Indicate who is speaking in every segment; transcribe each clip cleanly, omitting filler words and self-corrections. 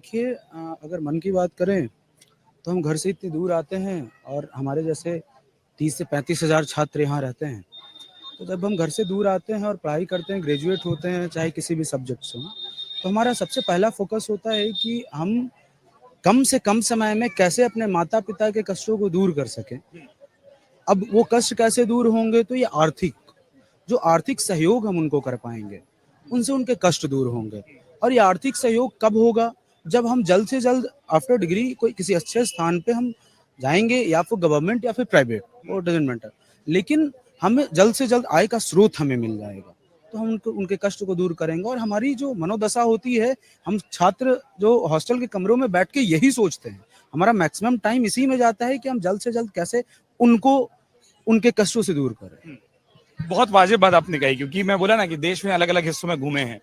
Speaker 1: देखिए अगर मन की बात करें तो हम घर से इतनी दूर आते हैं और हमारे जैसे 30 से 35 हज़ार छात्र यहाँ रहते हैं। तो जब हम घर से दूर आते हैं और पढ़ाई करते हैं, ग्रेजुएट होते हैं, चाहे किसी भी सब्जेक्ट से हों, तो हमारा सबसे पहला फ़ोकस होता है कि हम कम से कम समय में कैसे अपने माता-पिता के कष्टों को दूर कर सकें। अब वो कष्ट कैसे दूर होंगे तो ये आर्थिक, जो आर्थिक सहयोग हम उनको कर पाएँगे, उनसे उनके कष्ट दूर होंगे। और ये आर्थिक सहयोग कब होगा? जब हम जल्द से जल्द आफ्टर डिग्री कोई किसी अच्छे स्थान पे हम जाएँगे या फिर गवर्नमेंट या फिर प्राइवेट, वो डज़न्ट मैटर। लेकिन हमें जल्द से जल्द आय का स्रोत हमें मिल जाएगा, तो हम उनको उनके कष्ट को दूर करेंगे। और हमारी जो मनोदशा होती है, हम छात्र जो हॉस्टल के कमरों में बैठ के यही सोचते हैं। हमारा मैक्सिमम टाइम इसी में जाता है कि हम जल्द से जल्द कैसे उनको उनके कष्टों से दूर करें।
Speaker 2: बहुत वाजिब बात आपने कही, क्योंकि मैं बोला ना कि देश में अलग अलग हिस्सों में घूमे हैं,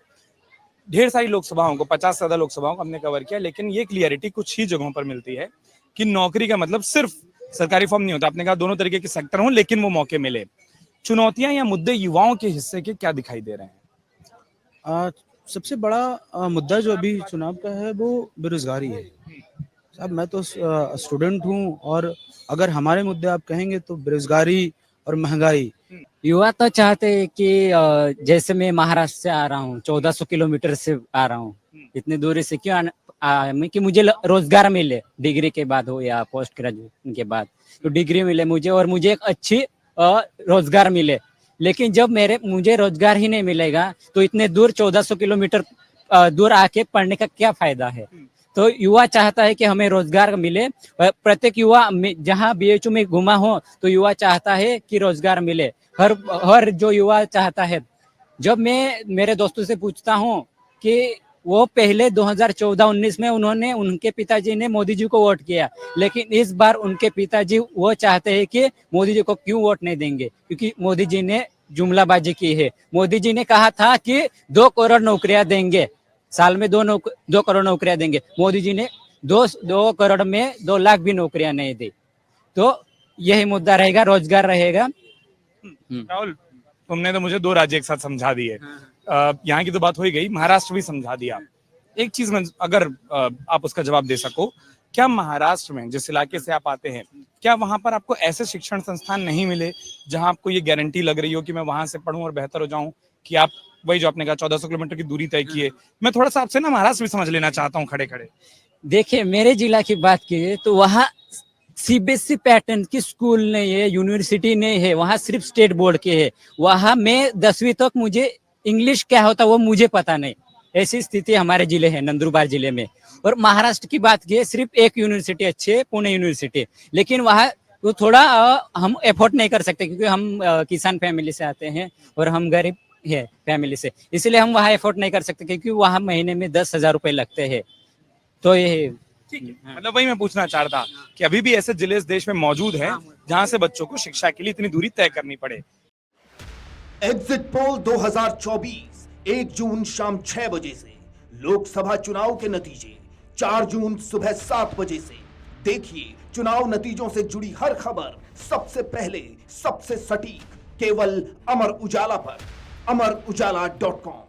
Speaker 2: ढेर सारी लोकसभाओं को, 50 से ज्यादा लोकसभाओं को हमने कवर किया, लेकिन ये क्लियरिटी कुछ ही जगहों पर मिलती है कि नौकरी का मतलब सिर्फ सरकारी फॉर्म नहीं होता। आपने कहा दोनों तरीके के सेक्टर हों लेकिन वो मौके मिले। चुनौतियां या मुद्दे युवाओं के हिस्से के क्या दिखाई दे रहे हैं?
Speaker 1: सबसे बड़ा मुद्दा जो अभी चुनाव का है वो बेरोजगारी है। अब मैं तो स्टूडेंट हूँ और अगर हमारे मुद्दे आप कहेंगे तो बेरोजगारी और महंगाई।
Speaker 3: युवा तो चाहते हैं कि जैसे मैं महाराष्ट्र से आ रहा हूँ, 1400 किलोमीटर से आ रहा हूँ, इतनी दूरी से क्यों मैं कि मुझे रोजगार मिले, डिग्री के बाद हो या पोस्ट ग्रेजुएशन के बाद, तो डिग्री मिले मुझे और मुझे एक अच्छी रोजगार मिले। लेकिन जब मुझे रोजगार ही नहीं मिलेगा तो इतने दूर 1400 किलोमीटर दूर आके पढ़ने का क्या फायदा है। तो युवा चाहता है कि हमें रोजगार मिले। प्रत्येक युवा जहाँ बीएचयू में घुमा हो तो युवा चाहता है कि रोजगार मिले। हर जो युवा चाहता है। जब मैं मेरे दोस्तों से पूछता हूँ कि वो पहले 2014-19 में उनके पिताजी ने मोदी जी को वोट किया, लेकिन इस बार उनके पिताजी वो चाहते हैं कि मोदी जी को क्यों वोट नहीं देंगे, क्योंकि मोदी जी ने जुमलाबाजी की है। मोदी जी ने कहा था कि 2 करोड़ नौकरियां देंगे, साल में 2 करोड़ नौकरियां देंगे। मोदी जी ने 2 करोड़ में 2 लाख भी नौकरियां नहीं दी। तो यही मुद्दा रहेगा, रोजगार रहेगा।
Speaker 2: राहुल, तुमने तो मुझे 2 राज्य एक साथ समझा दिए। यहाँ की तो बात हो ही गई, महाराष्ट्र भी समझा दिया। एक चीज में अगर आप उसका जवाब दे सको, क्या महाराष्ट्र में जिस इलाके से आप आते हैं, क्या वहां पर आपको ऐसे शिक्षण संस्थान नहीं मिले जहां आपको ये गारंटी लग रही हो कि मैं वहां से पढ़ूं और बेहतर हो जाऊं? कि आप वही जो आपने कहा 1400 किलोमीटर की दूरी तय की है, मैं थोड़ा सा आपसे ना महाराष्ट्र भी समझ लेना चाहता हूँ खड़े खड़े।
Speaker 3: देखिए, मेरे जिला की बात की तो वहाँ सीबीएसई पैटर्न की स्कूल नहीं है, यूनिवर्सिटी नहीं है, वहाँ सिर्फ स्टेट बोर्ड के है। वहाँ मैं 10वीं तक मुझे इंग्लिश क्या होता है वो मुझे पता नहीं। ऐसी स्थिति हमारे जिले है, नंदुरबार जिले में। और महाराष्ट्र की बात की सिर्फ एक यूनिवर्सिटी अच्छी है, पुणे यूनिवर्सिटी, लेकिन वहाँ वो थोड़ा हम एफोर्ड नहीं कर सकते क्योंकि हम किसान फैमिली से आते हैं और हम गरीब है फैमिली से, इसलिए हम वहाँ एफोर्ड नहीं कर सकते क्योंकि वहाँ महीने में 10,000 रुपए लगते हैं। तो ये
Speaker 2: ठीक है, मतलब वही मैं पूछना चाह रहा था कि अभी भी ऐसे जिले इस देश में मौजूद हैं जहां से बच्चों को शिक्षा के लिए इतनी दूरी तय करनी पड़े।
Speaker 4: एग्जिट पोल 2024 1 जून शाम 6 बजे से, लोकसभा चुनाव के नतीजे 4 जून सुबह 7 बजे से। देखिए चुनाव नतीजों से जुड़ी हर खबर सबसे पहले, सबसे सटीक, केवल अमर उजाला पर, amarujala.com।